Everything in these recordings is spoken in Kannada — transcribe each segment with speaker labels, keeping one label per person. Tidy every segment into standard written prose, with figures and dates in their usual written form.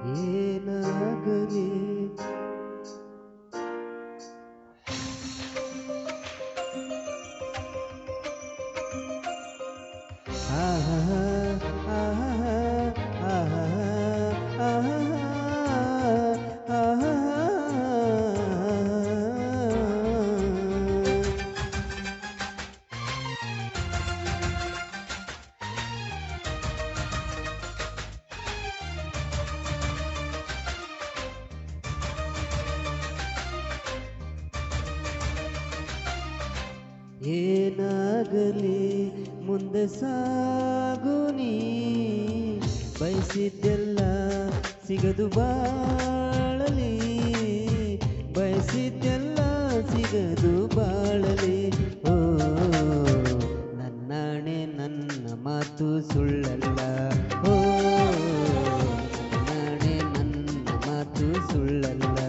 Speaker 1: ಏನಾಗಲಿ ಆಹಾ ಆಹಾ ಆಹಾ ಆಹಾ ಆಹಾ ಏನಾಗಲಿ ಮುಂದೆ ಸಾಗು ನೀ ಬಯಸಿದ್ದೆಲ್ಲ ಸಿಗದು ಬಾಳಲಿ ಬಯಸಿದ್ದೆಲ್ಲ ಸಿಗದು ಬಾಳಲಿ ಓ ನನ್ನಾಣೆ ನನ್ನ ಮಾತು ಸುಳ್ಳಲ್ಲ ಓ ನನ್ನಾಣೆ ನನ್ನ ಮಾತು ಸುಳ್ಳಲ್ಲ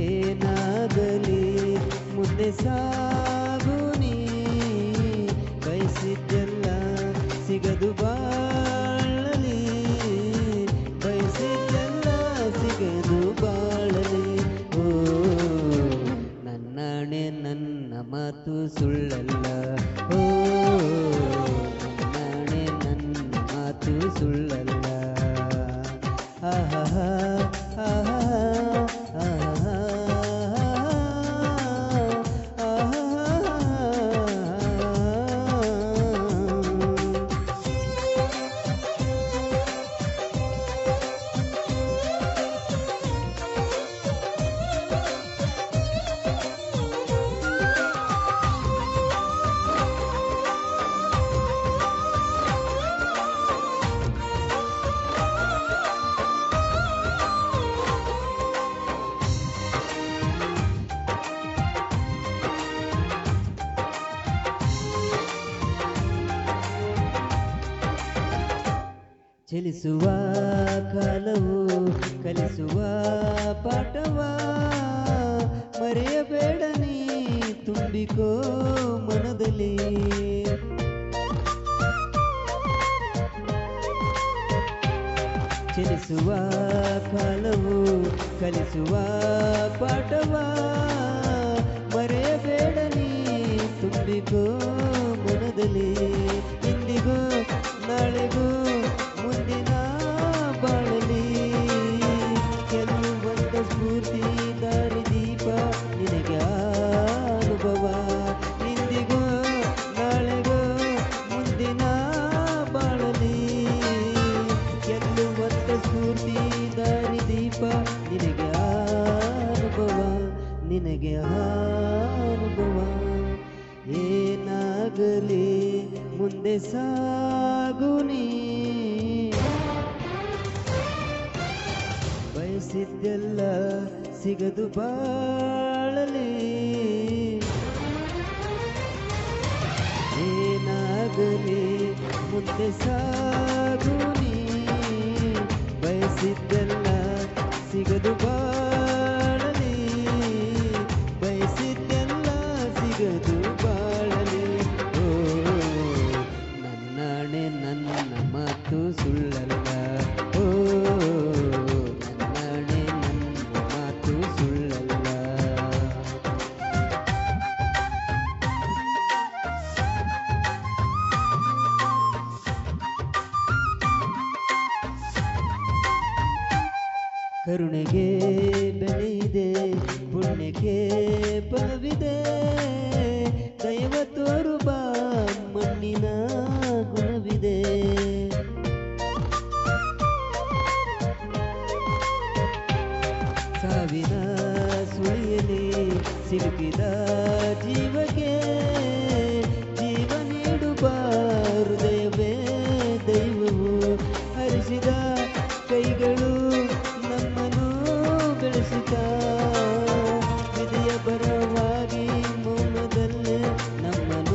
Speaker 1: ಏನಾಗಲಿ ಮುಂದೆ ಸಾಗು ನೀ ಬಯಸಿದ್ದೆಲ್ಲ ಸಿಗದು ಬಾಳಲಿ ಬಯಸಿದ್ದೆಲ್ಲ ಸಿಗದು ಬಾಳಲಿ ಓ ನನ್ನಾಣೆ ನನ್ನ ಮಾತು ಸುಳ್ಳಲ್ಲ ಓ ನನ್ನಾಣೆ ನನ್ನ ಮಾತು ಸುಳ್ಳಲ್ಲ ಆಹಾ ಆಹಾ ಆಹಾ ಚಲಿಸುವ ಕಾಲವು ಕಲಿಸುವ ಪಾಠವ ಮರೆಯಬೇಡ ನೀ ತುಂಬಿಕೋ ಮನದಲ್ಲಿ ಚಲಿಸುವ ಕಾಲವು ಕಲಿಸುವ ಪಾಠವ ಮರೆಯಬೇಡ ನೀ ತುಂಬಿಕೋ ಮನದಲ್ಲಿ ಇಂದಿಗೂ ನಾಳೆಗೂ ಮುಂದಿನ ಬಾಳಲಿ ಕೆಲವೊಂದ ಸ್ಫೂರ್ತಿ ದಾರಿದೀಪ ನಿನಗೆ ಅನುಭವ ಇಂದಿಗೂ ನಾಳೆಗೂ ಮುಂದಿನ ಬಾಳಲಿ ಕೆಲವೊಂದ ಸ್ಫೂರ್ತಿ ದಾರಿದೀಪ ನಿನಗೆ ಅನುಭವ ನಿನಗೆ ಅನುಭವ ಏನಾಗಲಿ ಮುಂದೆ ಸಾಗು ನೀ ಬಯಸಿದ್ದೆಲ್ಲ ಸಿಗದು ಬಾಳಲಿ ಏನಾಗಲಿ ಮುಂದೆ ಸಾಗು ನೀ ಬಯಸಿದ್ದೆಲ್ಲ ಸಿಗದು ಬಾಳಲಿ ಬಯಸಿದ್ದೆಲ್ಲ ಸಿಗದು ಬಾಳಲಿ ಓ ನನ್ನಾಣೆ ನನ್ನ ಮಾತು ಸುಳ್ಳಲ್ಲ ಓ ನನ್ನಾಣೆ ನನ್ನ ಮಾತು ಸುಳ್ಳಲ್ಲ ಕರುಣೆಗೆ ಬೆಲೆಯಿದೆ ಪುಣ್ಯಕ್ಕೆ ಫಲವಿದೆ ದೈವ ತೋರು ಬಾ ಮಣ್ಣಿನ ಗುಣವಿದೆ ಸಾವಿನ ಸುಳಿಯಲಿ ಸಿಲುಕಿದ ಜೀವಕ್ಕೆ ಜೀವ ನೀಡುವ ಹೃದಯವೇ ದೈವವು ಹರಿಸಿದ ಕೈಗಳು ನಮ್ಮನ್ನು ಬೆಳೆಸುತ್ತಾ ವಿಧಿಯ ಬರವಾಗಿ ಮೌನದಲ್ಲೇ ನಮ್ಮನ್ನು